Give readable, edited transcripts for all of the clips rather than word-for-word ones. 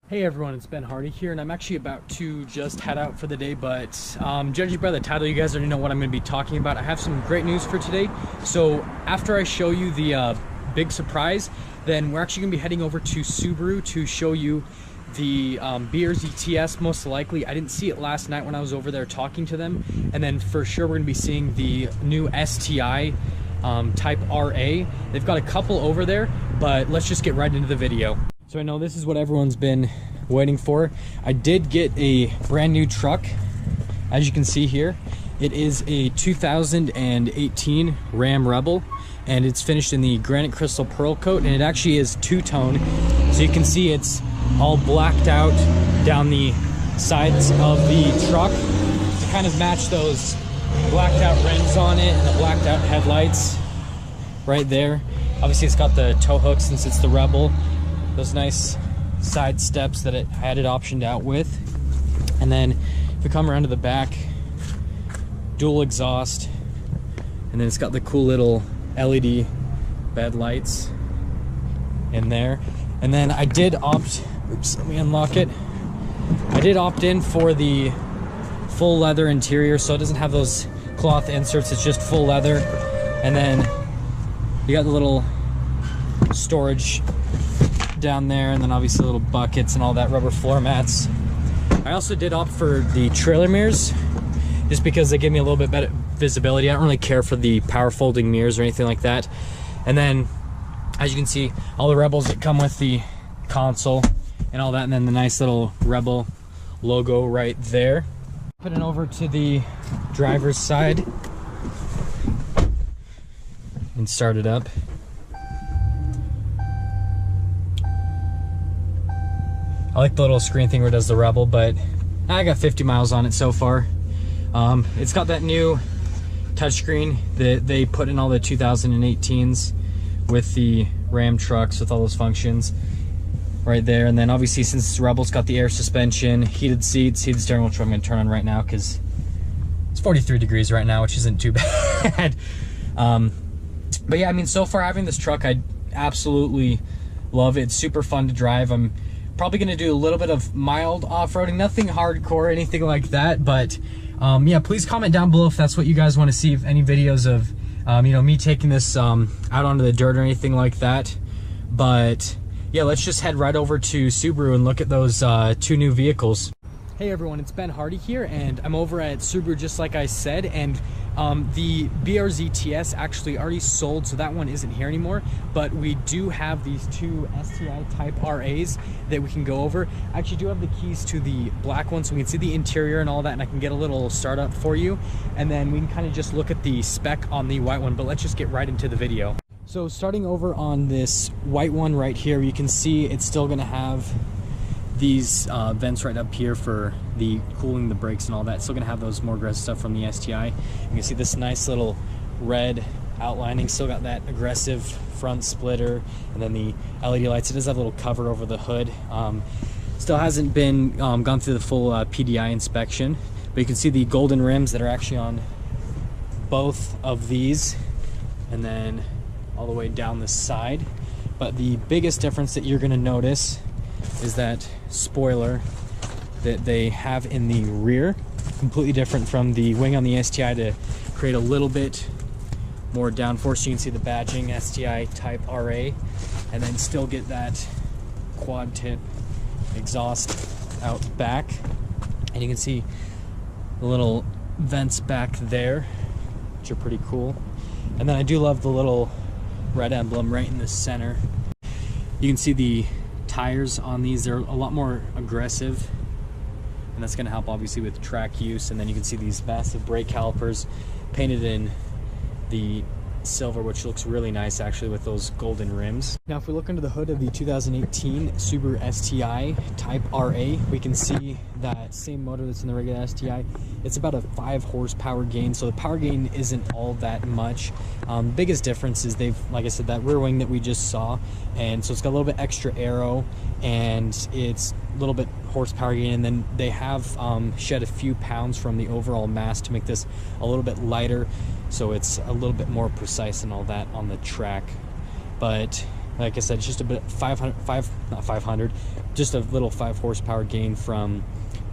Hey everyone, it's Ben Hardy here, and I'm actually about to just head out for the day, but judging by the title, you guys already know what I'm going to be talking about. I have some great news for today. So after I show you the big surprise, then we're actually going to be heading over to Subaru to show you the BRZ TS, most likely. I didn't see it last night when I was over there talking to them, and then for sure we're going to be seeing the new STI Type RA. They've got a couple over there, but let's just get right into the video. So I know this is what everyone's been waiting for. I did get a brand new truck, as you can see here. It is a 2018 Ram Rebel, and it's finished in the granite crystal pearl coat, and it actually is two-tone. So you can see it's all blacked out down the sides of the truck to kind of match those blacked out rims on it and the blacked out headlights right there. Obviously it's got the tow hooks since it's the Rebel. Those nice side steps that it had it optioned out with. And then if we come around to the back, dual exhaust, and then it's got the cool little LED bed lights in there. And then I did opt, oops, let me unlock it. I did opt in for the full leather interior, so it doesn't have those cloth inserts, it's just full leather. And then you got the little storage down there, and then obviously little buckets and all that, rubber floor mats. I also did opt for the trailer mirrors just because they give me a little bit better visibility. I don't really care for the power folding mirrors or anything like that. And then as you can see, all the Rebels that come with the console and all that, and then the nice little Rebel logo right there. Putting over to the driver's side and start it up. I like the little screen thing where it does the Rebel, but I got 50 miles on it so far. It's got that new touchscreen that they put in all the 2018s with the Ram trucks with all those functions right there. And then obviously since it's Rebel, it's got the air suspension, heated seats, heated steering wheel, which I'm going to turn on right now because it's 43 degrees right now, which isn't too bad. But yeah, I mean, so far having this truck, I absolutely love it. It's super fun to drive. I'm probably going to do a little bit of mild off-roading, nothing hardcore, anything like that. But yeah, please comment down below if that's what you guys want to see, if any videos of you know, me taking this out onto the dirt or anything like that. But yeah, let's just head right over to Subaru and look at those two new vehicles. Hey everyone, it's Ben Hardy here, and I'm over at Subaru just like I said, and the BRZ TS actually already sold, so that one isn't here anymore, but we do have these two STI Type RAs that we can go over. I actually do have the keys to the black one, so we can see the interior and all that, and I can get a little startup for you, and then we can kind of just look at the spec on the white one. But let's just get right into the video. So starting over on this white one right here, you can see it's still going to have these vents right up here for the cooling the brakes and all that. Still gonna have those more aggressive stuff from the STI. You can see this nice little red outlining. Still got that aggressive front splitter, and then the LED lights. It does have a little cover over the hood. Still hasn't been gone through the full PDI inspection, but you can see the golden rims that are actually on both of these, and then all the way down the side. But the biggest difference that you're gonna notice is that spoiler that they have in the rear, completely different from the wing on the STI to create a little bit more downforce. You can see the badging STI Type RA, and then still get that quad tip exhaust out back, and you can see the little vents back there, which are pretty cool. And then I do love the little red emblem right in the center. You can see the tires on these, they're a lot more aggressive, and that's going to help obviously with track use. And then you can see these massive brake calipers painted in the silver, which looks really nice actually with those golden rims. Now if we look under the hood of the 2018 Subaru STI Type RA, we can see that same motor that's in the regular STI. It's about a 5 horsepower gain, so the power gain isn't all that much. Biggest difference is they've, like I said, that rear wing that we just saw, and so it's got a little bit extra aero, and it's a little bit horsepower gain, and then they have shed a few pounds from the overall mass to make this a little bit lighter, so it's a little bit more precise and all that on the track. But Like I said, it's just a bit 500, just a little 5 horsepower gain from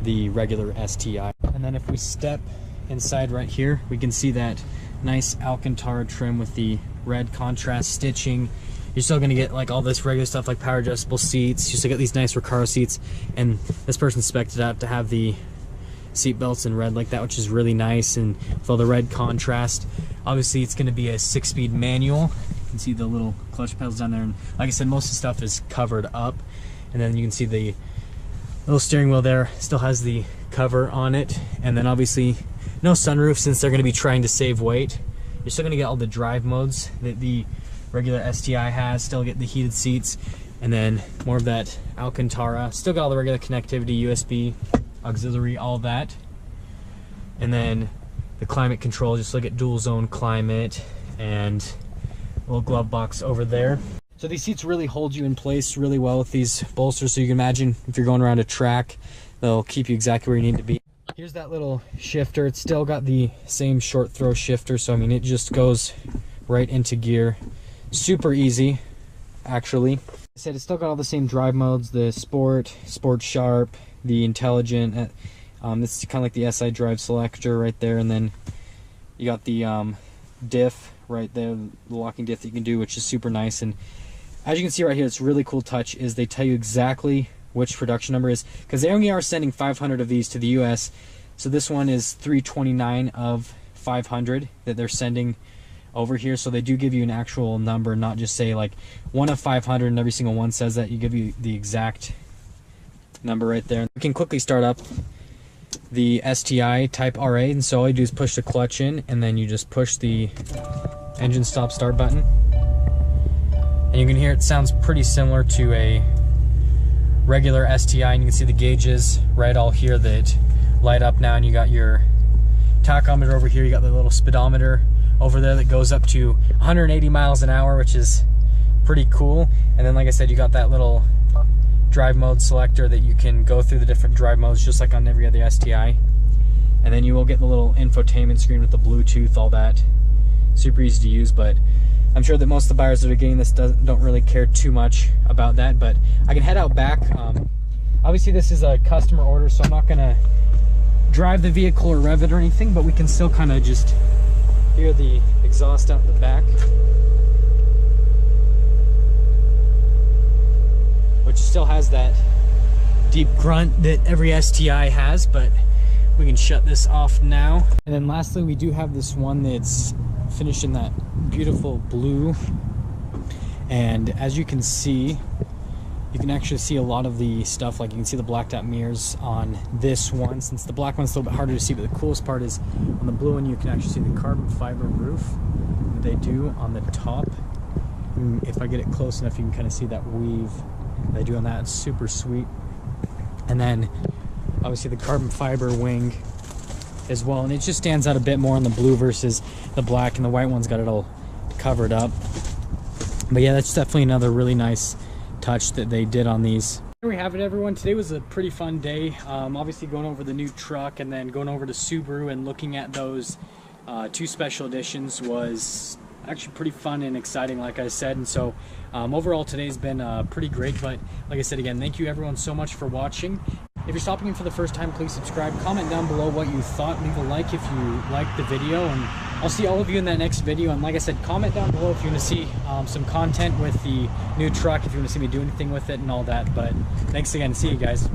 the regular STI. And then if we step inside right here, we can see that nice Alcantara trim with the red contrast stitching. You're still gonna get like all this regular stuff like power adjustable seats. You still get these nice Recaro seats, and this person spec'd it out to have the seat belts in red like that, which is really nice, and with all the red contrast. Obviously it's gonna be a 6-speed manual. You can see the little clutch pedals down there, and like I said, most of the stuff is covered up. And then you can see the little steering wheel there still has the cover on it, and then obviously no sunroof since they're gonna be trying to save weight. You're still gonna get all the drive modes that the regular STI has, still get the heated seats, and then more of that Alcantara. Still got all the regular connectivity, USB, auxiliary, all that. And then the climate control, just look at dual zone climate, and a little glove box over there. So these seats really hold you in place really well with these bolsters, so you can imagine if you're going around a track, they'll keep you exactly where you need to be. Here's that little shifter. It's still got the same short throw shifter, so I mean it just goes right into gear. Super easy, actually. Like I said, it's still got all the same drive modes, the Sport, Sport Sharp, the Intelligent. This is kind of like the SI drive selector right there, and then you got the diff right there, the locking diff that you can do, which is super nice. And as you can see right here, it's really cool touch is they tell you exactly which production number is, because they only are sending 500 of these to the US. So this one is 329 of 500 that they're sending over here. So they do give you an actual number, not just say like 1 of 500 and every single one says that. You give you the exact number right there. We can quickly start up the STI Type RA, and so all you do is push the clutch in, and then you just push the engine stop start button, and you can hear it sounds pretty similar to a regular STI. And you can see the gauges right all here that light up now, and you got your tachometer over here, you got the little speedometer over there that goes up to 180 miles an hour, which is pretty cool. And then like I said, you got that little drive mode selector that you can go through the different drive modes just like on every other STI. And then you will get the little infotainment screen with the Bluetooth, all that. Super easy to use, but I'm sure that most of the buyers that are getting this don't really care too much about that. But I can head out back. Obviously this is a customer order, so I'm not gonna drive the vehicle or rev it or anything, but we can still kind of just hear the exhaust out the back, which still has that deep grunt that every STI has, but we can shut this off now. And then lastly, we do have this one that's finished in that beautiful blue, and as you can see, you can actually see a lot of the stuff, like you can see the blacked out mirrors on this one, since the black one's a little bit harder to see. But the coolest part is on the blue one, you can actually see the carbon fiber roof that they do on the top. And if I get it close enough, you can kind of see that weave they do on that. It's super sweet. And then obviously the carbon fiber wing as well, and it just stands out a bit more on the blue versus the black, and the white one's got it all covered up. But yeah, that's definitely another really nice touch that they did on these. There we have it, everyone. Today was a pretty fun day. Obviously going over the new truck and then going over to Subaru and looking at those 2 special editions was actually pretty fun and exciting, like I said. And so overall today's been pretty great. But like I said, again, thank you everyone so much for watching. If you're stopping in for the first time, please subscribe, comment down below what you thought, leave a like if you liked the video, and I'll see all of you in that next video. And like I said, comment down below if you want to see some content with the new truck, if you want to see me do anything with it and all that. But thanks again, see you guys.